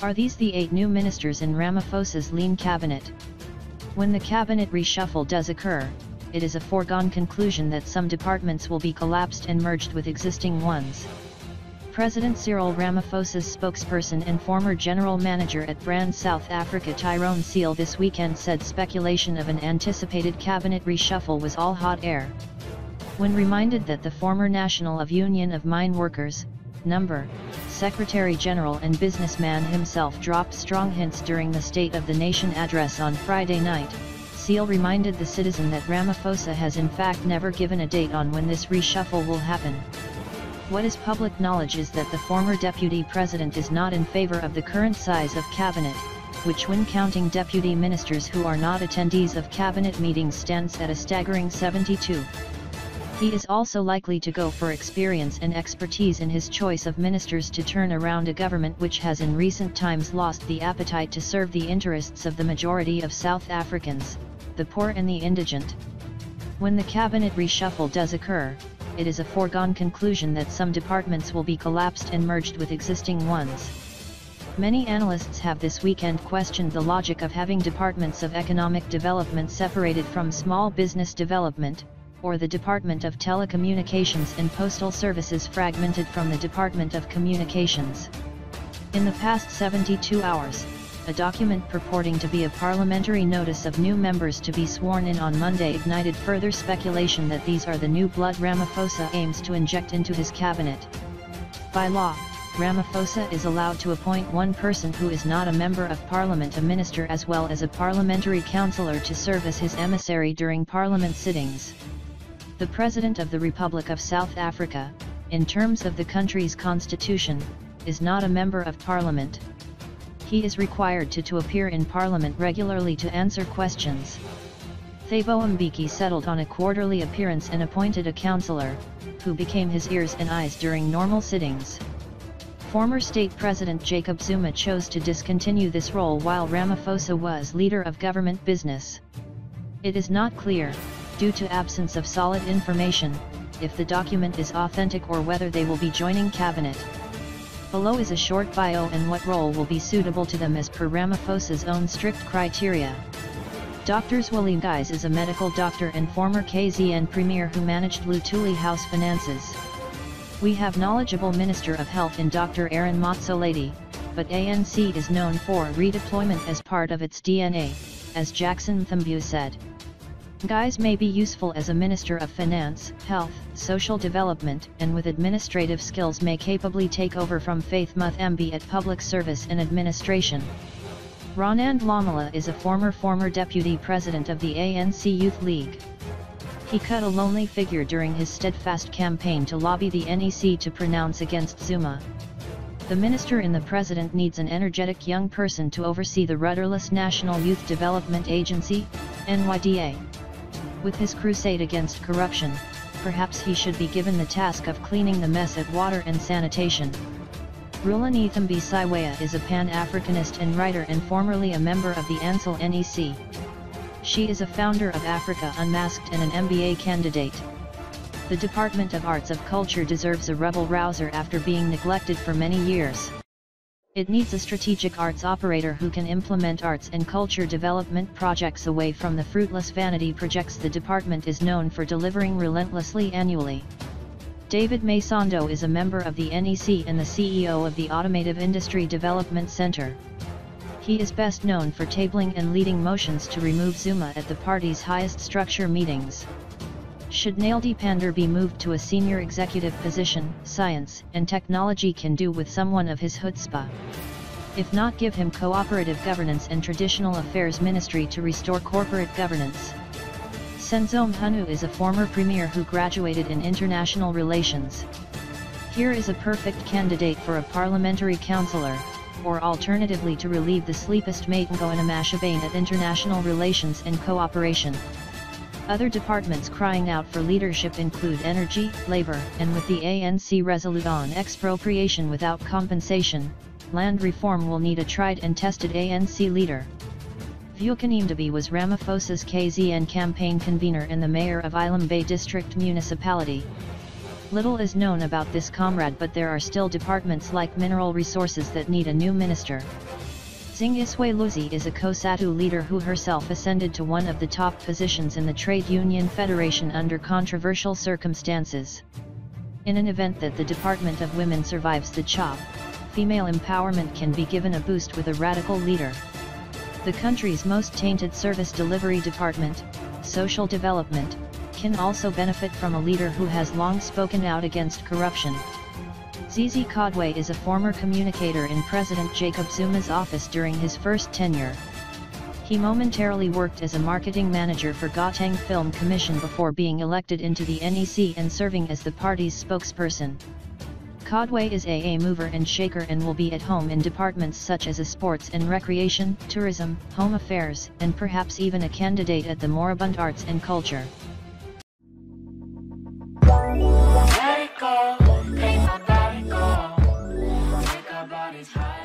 Are these the 8 new ministers in Ramaphosa's lean cabinet? When the cabinet reshuffle does occur, it is a foregone conclusion that some departments will be collapsed and merged with existing ones. President Cyril Ramaphosa's spokesperson and former general manager at Brand South Africa Tyrone Seale this weekend said speculation of an anticipated cabinet reshuffle was all hot air. When reminded that the former National of Union of Mineworkers, No. Secretary General and businessman himself dropped strong hints during the State of the Nation address on Friday night, Seale reminded the citizen that Ramaphosa has in fact never given a date on when this reshuffle will happen. What is public knowledge is that the former deputy president is not in favor of the current size of cabinet, which when counting deputy ministers who are not attendees of cabinet meetings stands at a staggering 72. He is also likely to go for experience and expertise in his choice of ministers to turn around a government which has in recent times lost the appetite to serve the interests of the majority of South Africans, the poor and the indigent. When the cabinet reshuffle does occur, it is a foregone conclusion that some departments will be collapsed and merged with existing ones. Many analysts have this weekend questioned the logic of having departments of economic development separated from small business development, or the Department of Telecommunications and Postal Services fragmented from the Department of Communications. In the past 72 hours, a document purporting to be a parliamentary notice of new members to be sworn in on Monday ignited further speculation that these are the new blood Ramaphosa aims to inject into his cabinet. By law, Ramaphosa is allowed to appoint one person who is not a member of parliament a minister as well as a parliamentary councillor to serve as his emissary during parliament sittings. The President of the Republic of South Africa, in terms of the country's constitution, is not a member of parliament. He is required to appear in parliament regularly to answer questions. Thabo Mbeki settled on a quarterly appearance and appointed a councillor, who became his ears and eyes during normal sittings. Former state president Jacob Zuma chose to discontinue this role while Ramaphosa was leader of government business. It is not clear, due to absence of solid information, if the document is authentic or whether they will be joining cabinet. Below is a short bio and what role will be suitable to them as per Ramaphosa's own strict criteria. Dr. Zweli Ngys is a medical doctor and former KZN premier who managed Luthuli House finances. We have knowledgeable Minister of Health in Dr. Aaron Motsoaledi, but ANC is known for redeployment as part of its DNA, as Jackson Mthembu said. Ngys may be useful as a Minister of Finance, Health, Social Development and with administrative skills may capably take over from Faith Muthambi at Public Service and Administration. Ronand Lamela is a former deputy president of the ANC Youth League. He cut a lonely figure during his steadfast campaign to lobby the NEC to pronounce against Zuma. The minister in the president needs an energetic young person to oversee the rudderless National Youth Development Agency, NYDA. With his crusade against corruption, perhaps he should be given the task of cleaning the mess at water and sanitation. Rulani Thambi Siwaya is a Pan-Africanist and writer and formerly a member of the Ansel NEC. She is a founder of Africa Unmasked and an MBA candidate. The Department of Arts of Culture deserves a rebel-rouser after being neglected for many years. It needs a strategic arts operator who can implement arts and culture development projects away from the fruitless vanity projects the department is known for delivering relentlessly annually. David Masondo is a member of the NEC and the CEO of the Automotive Industry Development Center. He is best known for tabling and leading motions to remove Zuma at the party's highest structure meetings. Should Naledi Pandor be moved to a senior executive position, science and technology can do with someone of his chutzpah. If not, give him cooperative governance and traditional affairs ministry to restore corporate governance. Senzo Mhunu is a former premier who graduated in international relations. Here is a perfect candidate for a parliamentary councillor, or alternatively to relieve the sleepest Matengo and Amashabane at international relations and cooperation. Other departments crying out for leadership include energy, labor, and with the ANC resolute on expropriation without compensation, land reform will need a tried and tested ANC leader. Vukanimdabi was Ramaphosa's KZN campaign convener and the mayor of Ilam Bay District Municipality. Little is known about this comrade, but there are still departments like mineral resources that need a new minister. Singiswe Luzi is a COSATU leader who herself ascended to one of the top positions in the Trade Union Federation under controversial circumstances. In an event that the Department of Women survives the chop, female empowerment can be given a boost with a radical leader. The country's most tainted service delivery department, social development, can also benefit from a leader who has long spoken out against corruption. Zizi Kodwe is a former communicator in President Jacob Zuma's office during his first tenure. He momentarily worked as a marketing manager for Gauteng Film Commission before being elected into the NEC and serving as the party's spokesperson. Kodwe is a mover and shaker and will be at home in departments such as sports and recreation, tourism, home affairs, and perhaps even a candidate at the moribund arts and culture. Let it go, make my body go, make our bodies high.